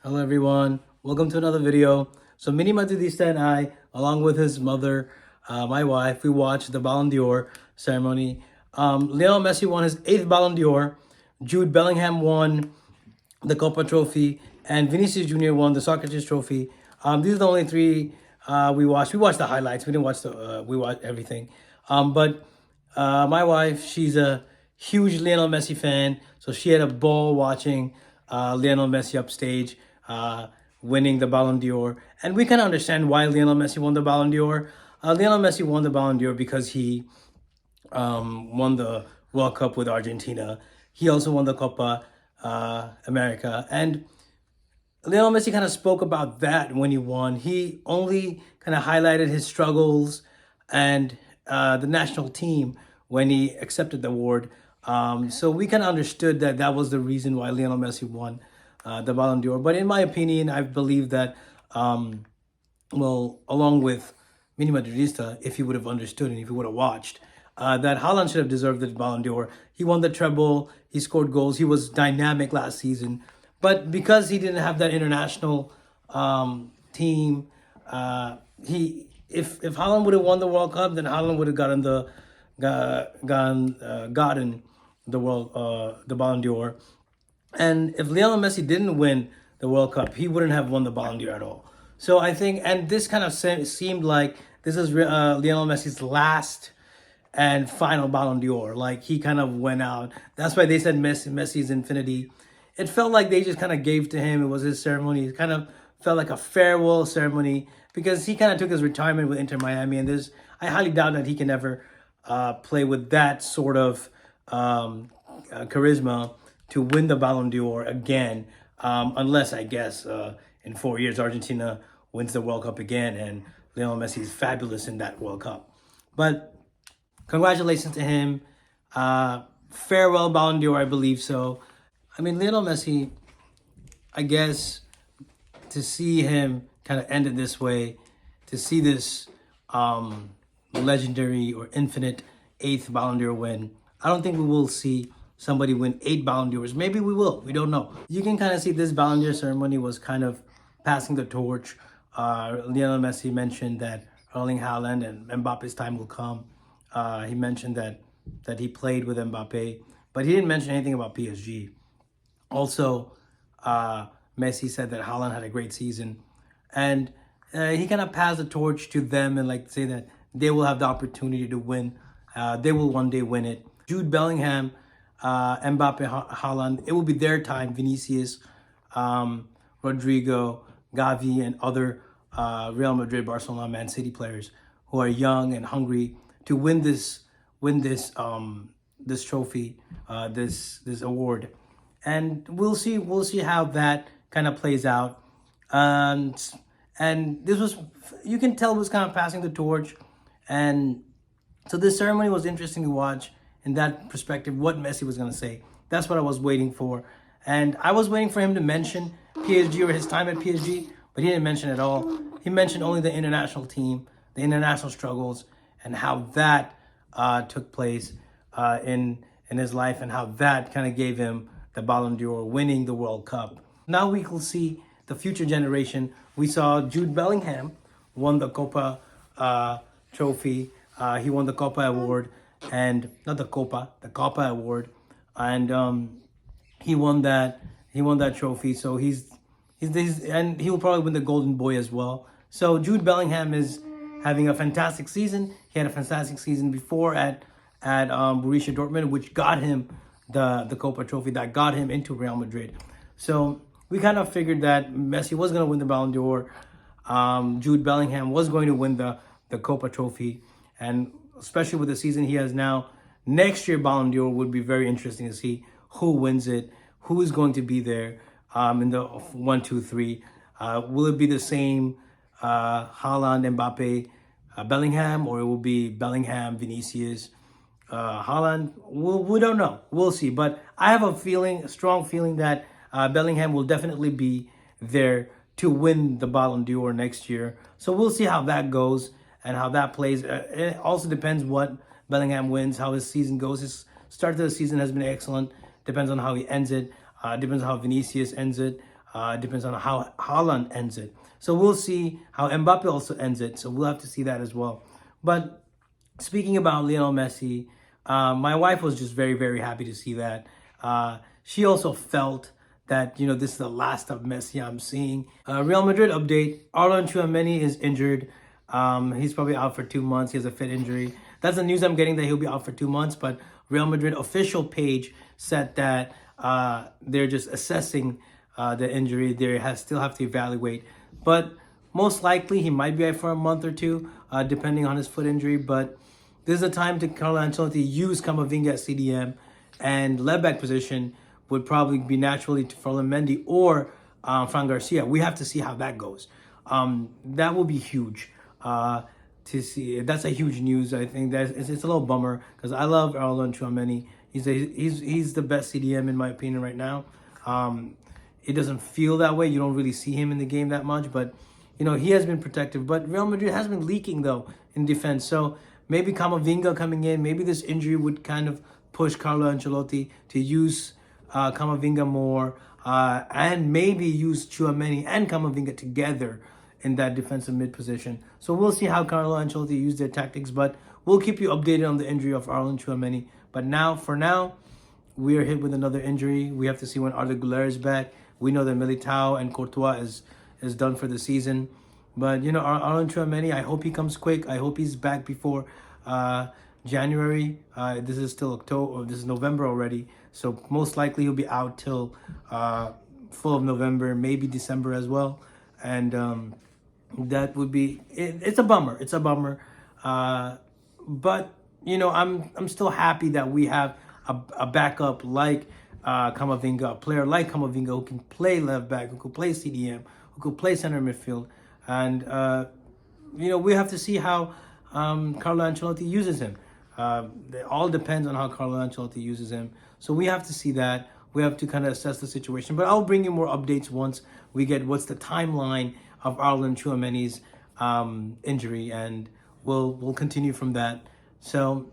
Hello everyone, welcome to another video. So MiniMadridista and I, along with his mother, my wife, we watched the Ballon d'Or ceremony. Lionel Messi won his 8th Ballon d'Or. Jude Bellingham won the Kopa Trophy, and Vinicius Jr. won the Socrates Trophy. These are the only three we watched. We watched the highlights. We didn't watch we watched everything. But my wife, she's a huge Lionel Messi fan, so she had a ball watching Lionel Messi upstage, winning the Ballon d'Or. And we can understand why Lionel Messi won the Ballon d'Or. Lionel Messi won the Ballon d'Or because he won the World Cup with Argentina. He also won the Copa America. And Lionel Messi kind of spoke about that when he won. He only kind of highlighted his struggles and the national team when he accepted the award. So we kind of understood that that was the reason why Lionel Messi won the Ballon d'Or. But in my opinion, I believe that, along with MiniMadridista, if he would have understood and if he would have watched, that Haaland should have deserved the Ballon d'Or. He won the treble. He scored goals. He was dynamic last season. But because he didn't have that international team, if Haaland would have won the World Cup, then Haaland would have gotten the Ballon d'Or. And if Lionel Messi didn't win the World Cup, he wouldn't have won the Ballon d'Or at all. So I think, and this kind of seemed like this is Lionel Messi's last and final Ballon d'Or. Like, he kind of went out. That's why they said Messi's infinity. It felt like they just kind of gave to him. It was his ceremony. It kind of felt like a farewell ceremony because he kind of took his retirement with Inter Miami. And I highly doubt that he can ever play with that sort of charisma to win the Ballon d'Or again, unless, I guess, in 4 years, Argentina wins the World Cup again and Lionel Messi is fabulous in that World Cup. But congratulations to him. Farewell Ballon d'Or, I believe so. I mean, Lionel Messi, I guess, to see him kind of end it this way, to see this legendary or infinite 8th Ballon d'Or win, I don't think we will see somebody win 8 Ballon d'Ors. Maybe we will. We don't know. You can kind of see this Ballon d'Or ceremony was kind of passing the torch. Lionel Messi mentioned that Erling Haaland and Mbappe's time will come. He mentioned that he played with Mbappe, but he didn't mention anything about PSG. Also, Messi said that Haaland had a great season, and he kind of passed the torch to them and like say that they will have the opportunity to win. They will one day win it. Jude Bellingham, Mbappe, Haaland, it will be their time. Vinicius, Rodrigo, Gavi, and other Real Madrid, Barcelona, Man City players who are young and hungry to win this trophy, this award. And we'll see how that kind of plays out. And this was, you can tell, it was kind of passing the torch. And so this ceremony was interesting to watch in that perspective, what Messi was going to say. That's what I was waiting for. And I was waiting for him to mention PSG or his time at PSG, but he didn't mention it at all. He mentioned only the international team, the international struggles, and how that took place in his life, and how that kind of gave him the Ballon d'Or, winning the World Cup. Now we will see the future generation. We saw Jude Bellingham won the Kopa Trophy. He won the Copa Award, and not the Copa Award, and he won that trophy. So he's and he will probably win the Golden Boy as well. So Jude Bellingham is having a fantastic season. He had a fantastic season before at Borussia Dortmund, which got him the Copa Trophy, that got him into Real Madrid. So we kind of figured that Messi was going to win the Ballon d'Or. Jude Bellingham was going to win the Copa Trophy. And especially with the season he has now, next year Ballon d'Or would be very interesting to see who wins it, who is going to be there in the 1, 2, 3. Will it be the same Haaland, Mbappe, Bellingham, or it will be Bellingham, Vinicius, Haaland? We don't know. We'll see. But I have a strong feeling that Bellingham will definitely be there to win the Ballon d'Or next year. So we'll see how that goes and how that plays. It also depends what Bellingham wins, how his season goes. His start to the season has been excellent. Depends on how he ends it. Depends on how Vinicius ends it. Depends on how Haaland ends it. So we'll see how Mbappe also ends it. So we'll have to see that as well. But speaking about Lionel Messi, my wife was just very, very happy to see that. She also felt that, this is the last of Messi I'm seeing. Real Madrid update. Arlen Tchouaméni is injured. He's probably out for 2 months. He has a fit injury. That's the news I'm getting, that he'll be out for 2 months. But Real Madrid official page said that they're just assessing the injury. They still have to evaluate. But most likely he might be out for a month or two, depending on his foot injury. But this is a time to Carlo Ancelotti use Camavinga at CDM, and left back position would probably be naturally to Ferland Mendy or Fran Garcia. We have to see how that goes. That will be huge to see. That's a huge news. I think that it's a little bummer because I love Arlen Tchouaméni. He's the best CDM in my opinion right now. It doesn't feel that way. You don't really see him in the game that much, but he has been protective. But Real Madrid has been leaking though in defense. So maybe Camavinga coming in, maybe this injury would kind of push Carlo Ancelotti to use Camavinga more, and maybe use Tchouaméni and Camavinga together in that defensive mid position. So we'll see how Carlo Ancelotti use their tactics, but we'll keep you updated on the injury of Arlen Tchouaméni. But for now, we are hit with another injury. We have to see when Arda Güler is back. We know that Militao and Courtois is done for the season. But, Arlen Tchouaméni, I hope he comes quick. I hope he's back before January. This is still October. This is November already. So most likely he'll be out till full of November, maybe December as well. And that would be, it's a bummer. It's a bummer. But, I'm still happy that we have a backup like Camavinga, a player like Camavinga who can play left back, who can play CDM, who can play center midfield. And, we have to see how Carlo Ancelotti uses him. It all depends on how Carlo Ancelotti uses him. So we have to see that. We have to kind of assess the situation. But I'll bring you more updates once we get what's the timeline of Arlen Tchouaméni's injury, and we'll continue from that. So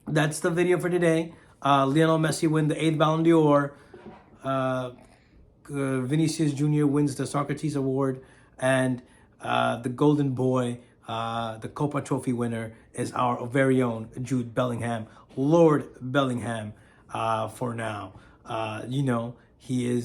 that's the video for today. Lionel Messi win the 8th Ballon d'Or. Vinicius Jr. wins the Socrates Award, and the Golden Boy, the Kopa Trophy winner, is our very own Jude Bellingham, Lord Bellingham. For now, he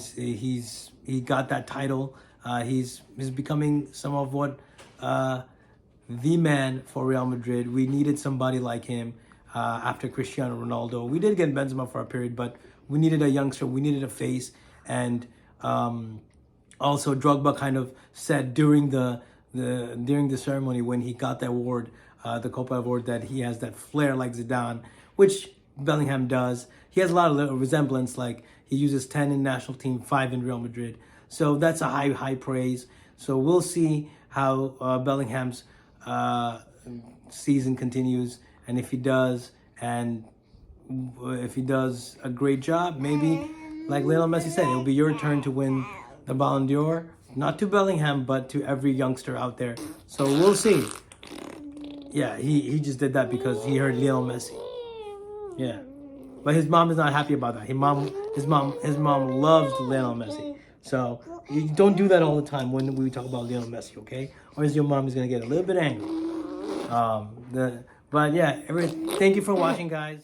got that title. He's becoming some of what the man for Real Madrid. We needed somebody like him after Cristiano Ronaldo. We did get Benzema for a period, but we needed a youngster. We needed a face, and also Drogba kind of said during the ceremony when he got the award, the Kopa Award, that he has that flair like Zidane, which Bellingham does. He has a lot of resemblance, like he uses 10 in national team, 5 in Real Madrid. So that's a high praise. So we'll see how Bellingham's season continues, and if he does a great job, maybe like Lionel Messi said, it'll be your turn to win the Ballon d'Or. Not to Bellingham, but to every youngster out there. So we'll see. Yeah, he just did that because he heard Lionel Messi. Yeah, but his mom is not happy about that. His mom loves Lionel Messi. So you don't do that all the time when we talk about Lionel Messi, okay? Or else your mom is gonna get a little bit angry. But yeah, thank you for watching, guys.